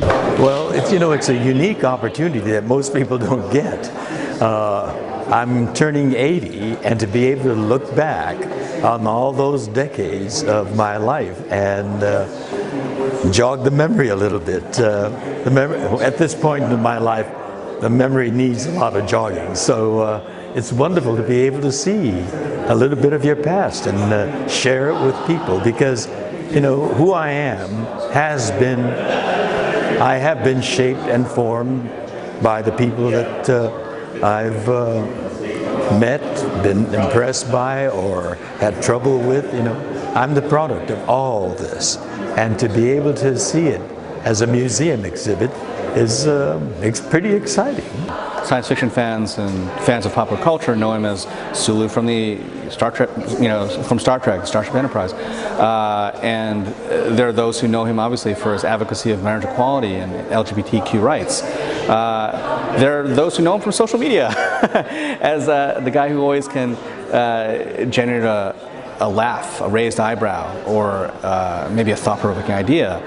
Well, it's a unique opportunity that most people don't get. I'm turning 80, and to be able to look back on all those decades of my life and jog the memory a little bit. At this point in my life, the memory needs a lot of jogging. So it's wonderful to be able to see a little bit of your past and share it with people, because who I am I have been shaped and formed by the people that I've met, been impressed by, or had trouble with. I'm the product of all this, and to be able to see it as a museum exhibit is pretty exciting. Science fiction fans and fans of popular culture know him as Sulu from the Star Trek, from Star Trek, Starship Enterprise, and there are those who know him obviously for his advocacy of marriage equality and LGBTQ rights. There are those who know him from social media as the guy who always can generate a laugh, a raised eyebrow, or maybe a thought-provoking idea.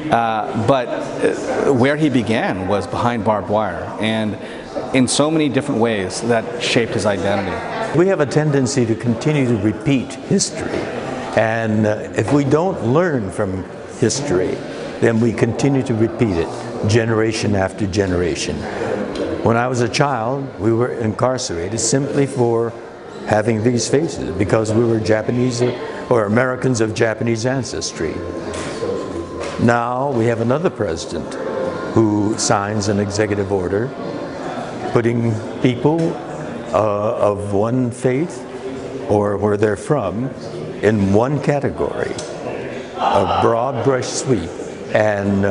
But where he began was behind barbed wire, and in so many different ways that shaped his identity. We have a tendency to continue to repeat history, and if we don't learn from history, then we continue to repeat it generation after generation. When I was a child, we were incarcerated simply for having these faces, because we were Japanese or Americans of Japanese ancestry. Now we have another president who signs an executive order putting people of one faith or where they're from in one category, a broad brush sweep, and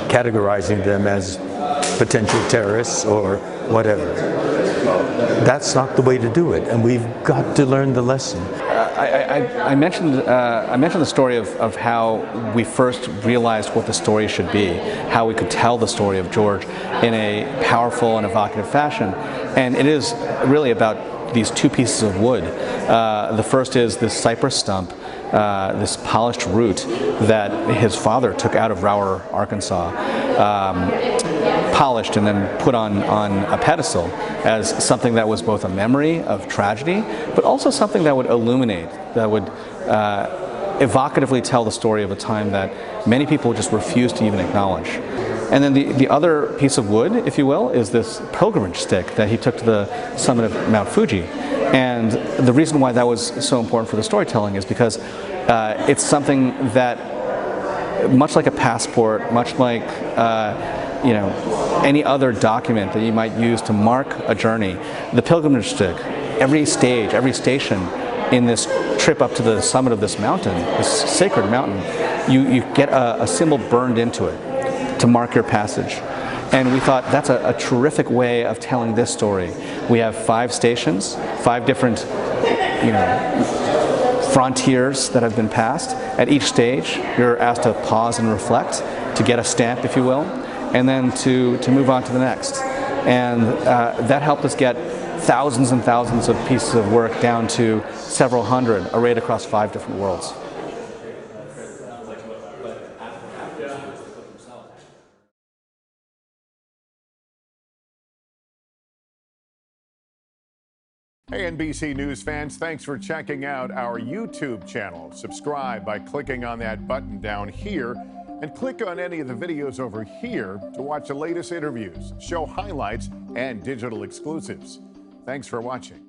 categorizing them as potential terrorists or whatever. That's not the way to do it, and we've got to learn the lesson. I mentioned the story of how we first realized what the story should be, how we could tell the story of George in a powerful and evocative fashion, and it is really about these two pieces of wood. The first is this cypress stump, this polished root that his father took out of Rower, Arkansas, polished and then put on a pedestal as something that was both a memory of tragedy, but also something that would illuminate, that would evocatively tell the story of a time that many people just refused to even acknowledge. And then the other piece of wood, if you will, is this pilgrimage stick that he took to the summit of Mount Fuji. And the reason why that was so important for the storytelling is because it's something that, much like a passport, much like any other document that you might use to mark a journey, the pilgrimage stick, every stage, every station in this trip up to the summit of this mountain, this sacred mountain, you get a symbol burned into it to mark your passage. And we thought that's a terrific way of telling this story. We have 5 stations, 5 different frontiers that have been passed. At each stage, you're asked to pause and reflect, to get a stamp, if you will, and then to move on to the next. And that helped us get thousands and thousands of pieces of work down to several hundred, arrayed across 5 different worlds. Hey NBC News fans, thanks for checking out our YouTube channel. Subscribe by clicking on that button down here, and click on any of the videos over here to watch the latest interviews, show highlights, and digital exclusives. Thanks for watching.